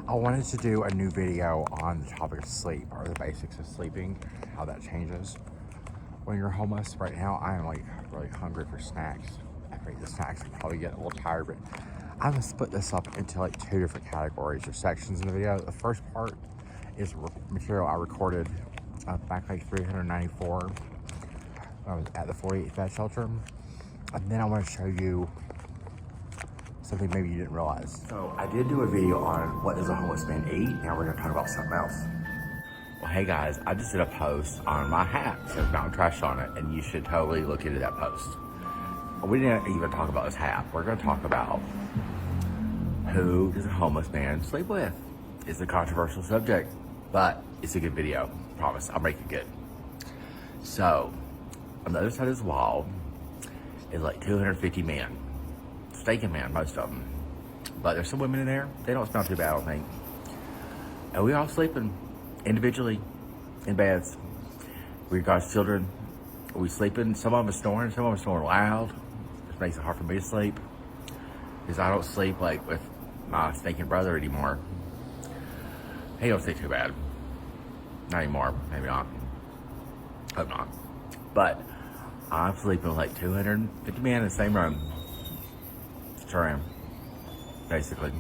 I wanted to do a new video on the topic of sleep, or the basics of sleeping, how that changes when you're homeless. Right now, I am like really hungry for snacks. After I eat the snacks, I probably get a little tired, but I'm gonna split this up into like two different categories or sections in the video. The first part is material I recorded back like 394 when I was at the 48th Vet Shelter. And then I want to show you something maybe you didn't realize. So I did do a video on what does a homeless man eat. Now we're gonna talk about something else. Well, hey guys, I just did a post on my hat. It says Mountain Trash on it, and you should totally look into that post. We didn't even talk about this hat. We're gonna talk about who does a homeless man sleep with. It's a controversial subject, but it's a good video. Promise, I'll make it good. So, on the other side of this wall is like 250 men. Staking men, most of them. But there's some women in there. They don't smell too bad, I don't think. And we all sleeping individually in beds. We got children. We sleeping. Some of them are snoring. Some of them are snoring loud. Which makes it hard for me to sleep. Because I don't sleep like with my stinking brother anymore. He don't sleep too bad. Not anymore. Maybe not. Hope not. But I'm sleeping with like 250 men in the same room. Sure am. Basically.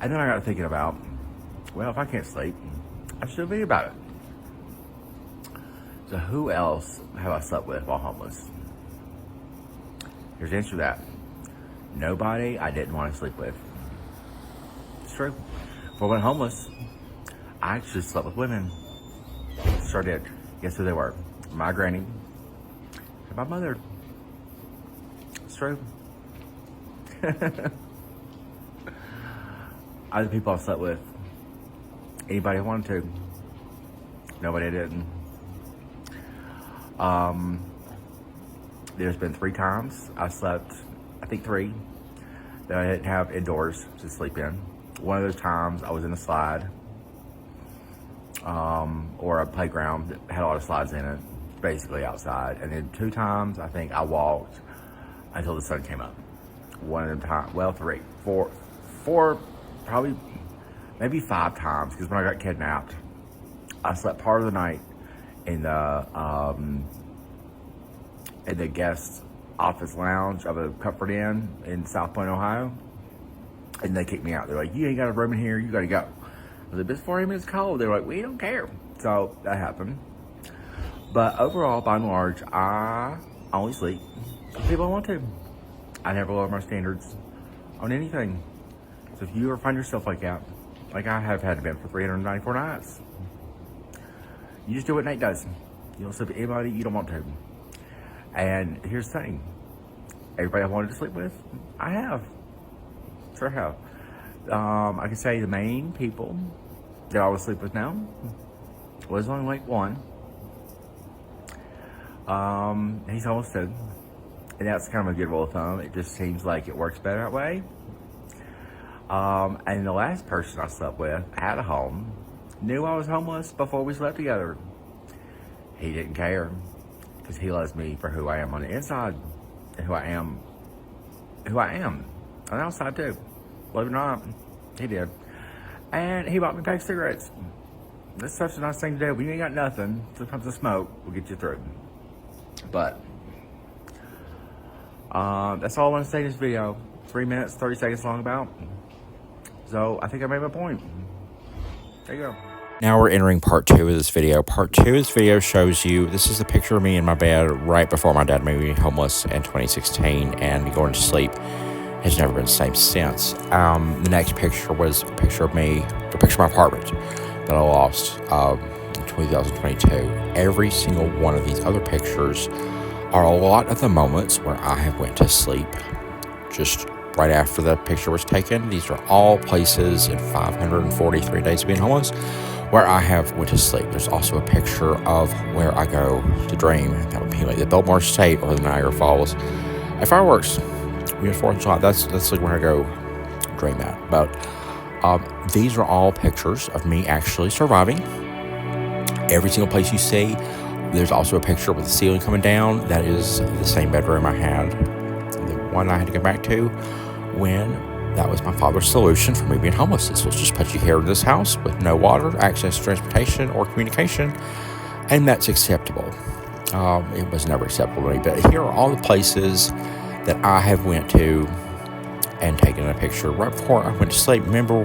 And then I got thinking about, well, if I can't sleep, I should do a video about it. So who else have I slept with while homeless? Here's the answer to that. Nobody I didn't want to sleep with. It's true. Before I went homeless, I actually slept with women. Sure did. Guess who they were? My granny and my mother. It's true. Other people I've slept with. Anybody I wanted to. Nobody didn't. There's been 3 times I slept, I think 3, that I didn't have indoors to sleep in. One of those times I was in a slide, or a playground that had a lot of slides in it, basically outside. And then 2 times I think I walked until the sun came up. One of them times, well, 3, 4, probably, maybe 5 times, because when I got kidnapped, I slept part of the night in the guest office lounge of a Comfort Inn in South Point, Ohio, and they kicked me out. They're like, you ain't got a room in here, you gotta go. I was like, this 40 minutes cold. They're like, we don't care. So that happened. But overall, by and large, I only sleep with people I want to. I never lower my standards on anything. So if you ever find yourself like that, like I have had been for 394 nights, you just do what Nate does. You don't sleep with anybody you don't want to. And here's the thing. Everybody I wanted to sleep with, I have. Sure have. I can say the main people that I would sleep with now was only like one. He's almost dead. And that's kind of a good rule of thumb. It just seems like it works better that way. And the last person I slept with had a home, knew I was homeless before we slept together. He didn't care, because he loves me for who I am on the inside, and who I am on the outside too. Believe it or not, he did. And he bought me a pack of cigarettes. That's such a nice thing to do. When you ain't got nothing, sometimes a smoke will get you through. But that's all I want to say in this video. 3 minutes, 30 seconds long about. So I think I made my point. There you go. Now we're entering part 2 of this video. Part 2 of this video shows you, this is the picture of me in my bed right before my dad made me homeless in 2016, and me going to sleep has never been the same since. The next picture was a picture of me, a picture of my apartment that I lost in 2022. Every single one of these other pictures are a lot of the moments where I have went to sleep just right after the picture was taken. These are all places in 543 days of being homeless where I have went to sleep. There's also a picture of where I go to dream. That would be like the Biltmore State or the Niagara Falls. At fireworks, we had 4th of July. That's like where I go dream at. But these are all pictures of me actually surviving. Every single place you see, there's also a picture with the ceiling coming down. That is the same bedroom I had. The one I had to go back to when that was my father's solution for me being homeless. This was just put you here in this house with no water, access to transportation, or communication, and that's acceptable. It was never acceptable to me, but here are all the places that I have went to and taken a picture right before I went to sleep. Remember,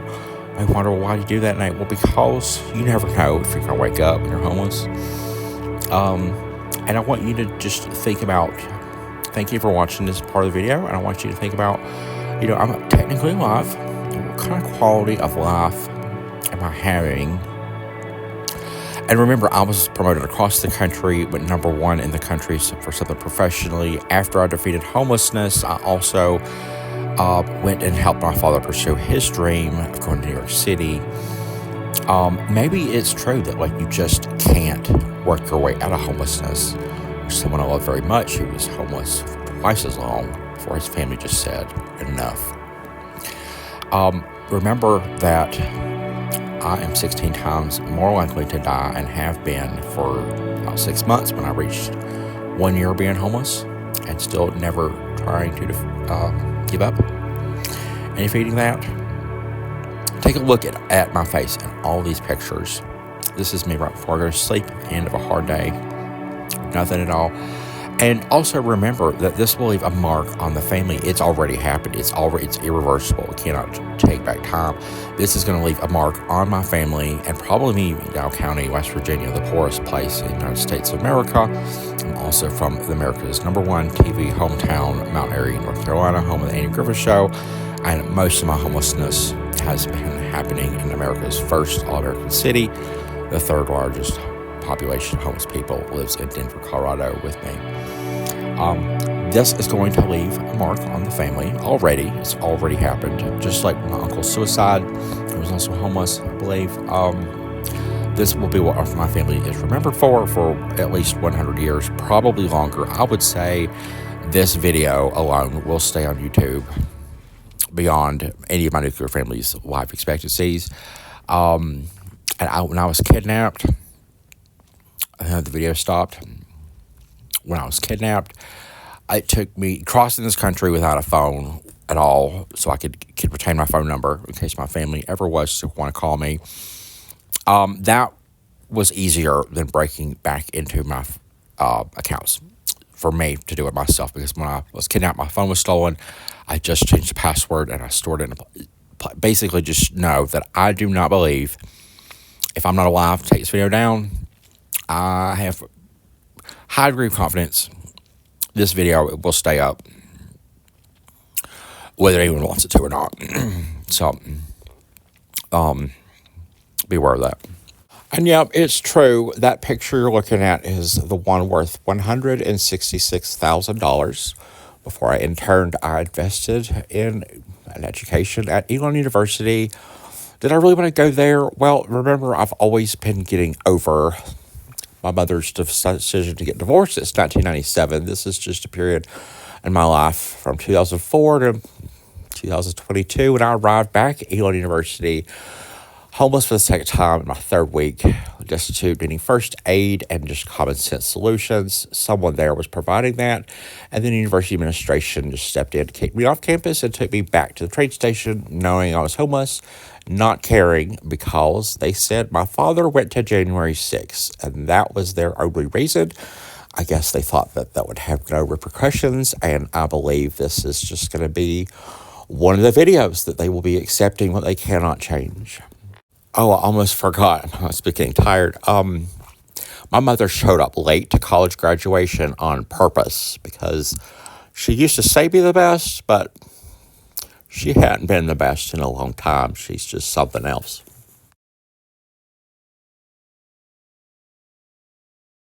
I wonder, why do you do that at night? Well, because you never know if you're going to wake up and you're homeless. And I want you to just think about, thank you for watching this part of the video, and I want you to think about, I'm technically alive. What kind of quality of life am I having? And remember, I was promoted across the country, but #1 in the country for something professionally. After I defeated homelessness, I also went and helped my father pursue his dream of going to New York City. Maybe it's true that you just can't work your way out of homelessness. Someone I love very much who was homeless twice as long before his family just said enough. Remember that I am 16 times more likely to die, and have been for about 6 months when I reached 1 year being homeless, and still never trying to give up and defeating that. Take a look at my face in all these pictures. This is me right before I go to sleep, end of a hard day, nothing at all. And also remember that this will leave a mark on the family. It's already happened. It's irreversible. It cannot take back time. This is going to leave a mark on my family, and probably me, Dow County, West Virginia, the poorest place in the United States of America. I'm also from America's #1 TV hometown, Mount Airy, North Carolina, home of the Andy Griffith Show. And most of my homelessness has been happening in America's first all-American city. The third largest population of homeless people lives in Denver, Colorado with me. This is going to leave a mark on the family already. It's already happened. Just like my uncle's suicide, he was also homeless, I believe. This will be what my family is remembered for at least 100 years, probably longer. I would say this video alone will stay on YouTube beyond any of my nuclear family's life expectancies. And when I was kidnapped, the video stopped. When I was kidnapped, it took me crossing this country without a phone at all, so I could retain my phone number in case my family ever was to want to call me. That was easier than breaking back into my accounts for me to do it myself, because when I was kidnapped, my phone was stolen. I just changed the password and I stored it in basically just know that I do not believe, if I'm not alive to take this video down, I have high degree of confidence this video will stay up, whether anyone wants it to or not. So, be aware of that. And yeah, it's true. That picture you're looking at is the one worth $166,000. Before I interned, I invested in an education at Elon University. Did I really want to go there? Well, remember, I've always been getting over my mother's decision to get divorced. It's 1997. This is just a period in my life from 2004 to 2022 when I arrived back at Elon University, homeless for the second time in my third week, destitute, needing first aid and just common sense solutions. Someone there was providing that, and then the university administration just stepped in to kick me off campus and took me back to the train station, knowing I was homeless, not caring, because they said my father went to January 6th, and that was their only reason. I guess they thought that would have no repercussions, and I believe this is just going to be one of the videos that they will be accepting what they cannot change. Oh, I almost forgot. I was getting tired. My mother showed up late to college graduation on purpose, because she used to say be the best, but she hadn't been the best in a long time. She's just something else.